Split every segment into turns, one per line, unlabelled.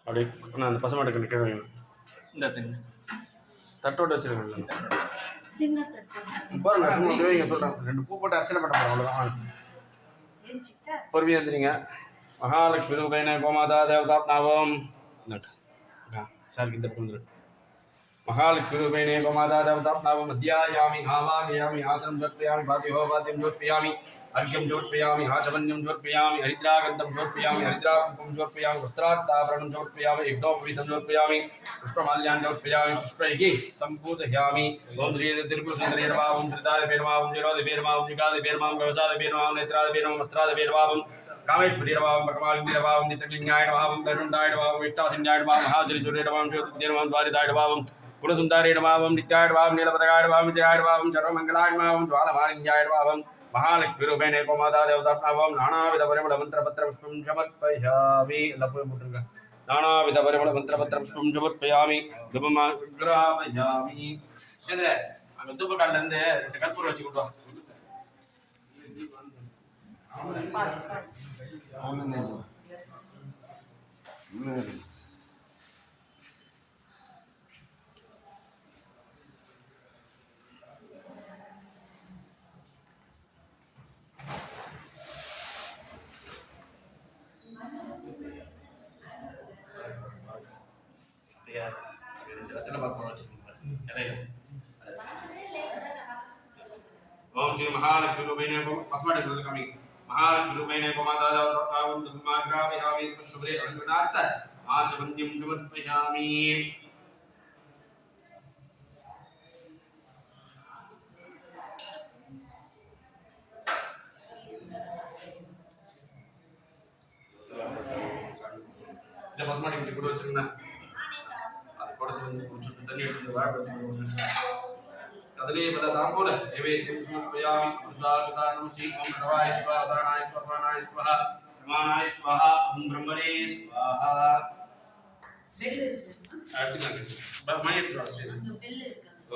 அப்படியே நான் அந்த பசுமாட்டுக்கு நிற்க வைங்க.
இந்த தண்ணி
தட்டோடு வச்சுருக்கேன்
சின்ன தட்டு
பாருங்க. சும்மா வைங்க சொல்கிறேன். 2 பூ போட்டு அர்ச்சனை பண்ண போகிறோம், அவ்வளோதான். பொறுமையாக இருந்துறீங்க. மகாலட்சுமி ரூபேன கோமாதா தேவதாப்னாவம் சார் இந்த பக்கம் வந்துடும். महालक्ष्मी रूपेणे गोमाता देवताप्नावम् अध्यायामि आवाहयामि आसनं जोत्पयामि पातिहोपाद्यं जोत्पयामि अर्घ्यं जोत्पयामि आचमन्यं जोत्पयामि हरिद्रागन्धं जोत्पयामि हरिद्राकुङ्कुमं जोत्पयामि वस्त्रार्थाभरणं जोत्पयामि यज्ञोपवीतं जोत्पयामि पुष्पमाल्यान् जोत्पयामि पुष्पैः सम्पूजयामि ओम श्री त्रिपुरसुन्दरी नमः ओम त्रितादिभ्ये नमः ओम जीरोदिभ्ये नमः ओम जिगादिभ्ये नमः ओम व्यवसादिभ्ये नमः ओम नेत्रादिभ्ये नमः वस्त्रादिभ्ये नमः कामेश्वरी नमः ओम परमालिंगी नमः ओम नित्यलिंगाय नमः ओम वैकुण्ठाय नमः ओम इष्टासिन्धाय नमः महाजलीसूर्य नमः ओम ज्योतिर्दे नमः द्वारिताय नमः ओम गुणसुंदरी नमः नित्याय नमः नीलपताकाय नमः विजयाय नमः सर्वमंगलाय नमः ज्वालमालिंगाय नमः महालक्ष्मी रूपेण गोमाता देवताप्नावं नानाविध परिमल मंत्रपत्र पुष्पं समर्पयामि लपुमुट्रुगा नानाविध परिमल मंत्रपत्र पुष्पं समर्पयामि धूपमाग्रापयामि चंद्र அங்க தூபக்கால்ல இருந்து 2 கற்பூரம் வச்சு கொண்டு வா. ओम श्री महालक्ष्मी रूपेणे पस्माटे कमी महालक्ष्मी रूपेणे गोमाता देवताप्नावं धूपमाग्रापयामि शुभ्रे अलंकृतार्थ आचमन्यं समर्पयामि இந்த பஸ்மாட்டி இப்படி கூட வச்சிருங்க. அது கூடத்துல இருந்து கொஞ்சம் தண்ணி எடுத்து வாழ कदली बल तांबूल नैवेद्यं समर्पयामि उदारदानं श्री ओम नवाय स्वाहा दानाय स्वाहा प्राणाय स्वाहा समानाय स्वाहा ओम ब्रह्मणे स्वाहा
बेल
आरती मैं प्रोसेस
बेल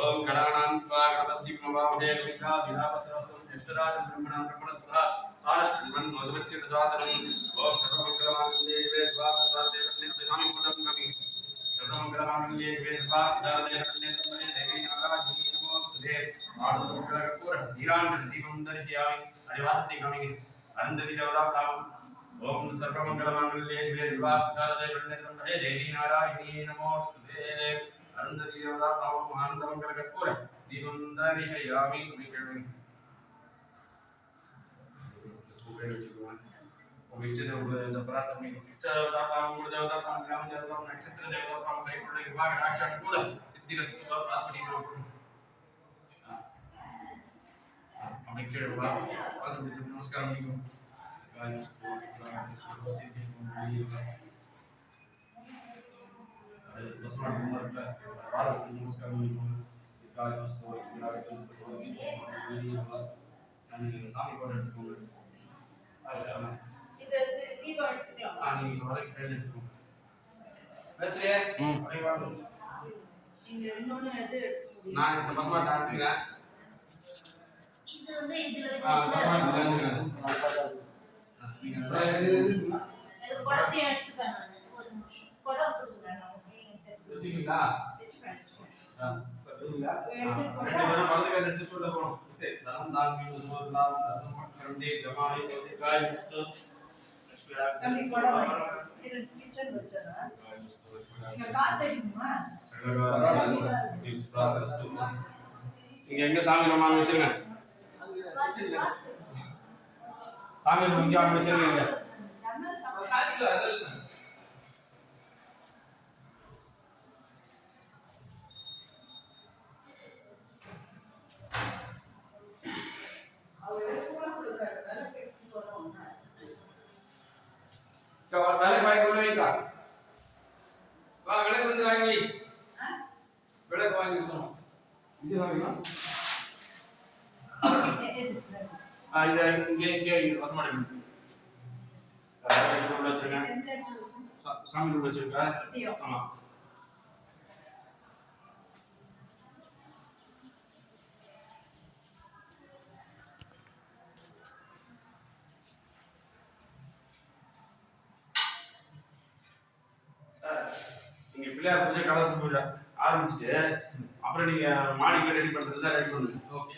ओम गणानां त्वा गणपति नमामहे विद्या विलापसरतं यशराज ब्रह्मणां ब्रह्मणस्वाहा आनश्वन् मधुवच्चित साधनं ओम सर्वमंगलमांगल्ये शिवे स्वाहा देवते स्वामी पुत्रं कवि सर्वमंगलमांगल्ये शिवे स्वाहा देवते देवी नारायणी दीपं दर्शयामि हरिवासति कमिंग अनंतरि देवताप्नावं ओम सर्वमंगलमांगल्ये शिवे सर्वार्थसाधके शरण्ये त्र्यंबके देवी नारायणी नमोस्तुते अनंतरि देवताप्नावं आनन्दमंगलकर्पूर दीपं दर्शयामि ओम इष्ट देव प्रार्थना इष्ट देवताप्नावं मूल देवताप्नावं ग्राम देवताप्नावं नक्षत्र देवताप्नावं परिपूर्ण विभाग राक्षण कूल सिद्धिरस्तु आस्मदी नमस्कार
இது வந்து இதுல வச்சு கொடத்தை எடுத்துப்பேன் நான் ஒரு நிமிஷம் கொடம் கொடுக்குறேன் நான்
வச்சிங்களா
வெச்சுப்பேன்
ரெண்டு பேரும் வலது எடுத்து சொல்ல போறோம் சரி தரம் தாங்கி முதலாம் தரம் கரண்டே ஜமாய் காய் முஸ்து
தம்பி கொடம் இது கிச்சன் வச்சறா நீங்க காத்தடிக்குமா
இங்க எங்க சாமி ரமான் வச்சிருங்க சாமி ரூம் இங்க வச்சிருங்க வேலை வாங்கி கொண்டு வைக்கா வா விளக்கு வந்து வாங்கி விளக்கு வாங்கி இது வாங்கினா இது இங்கே வர மாட்டேங்குது சாமி ரூம் வச்சிருக்கா ஆமா பிள்ளையார் பூஜை கலச பூஜை ஆரம்பிச்சுட்டு அப்புறம் நீங்க மாடிக்கு ரெடி பண்றது தான் ரெடி பண்ணுங்க.
ஓகே.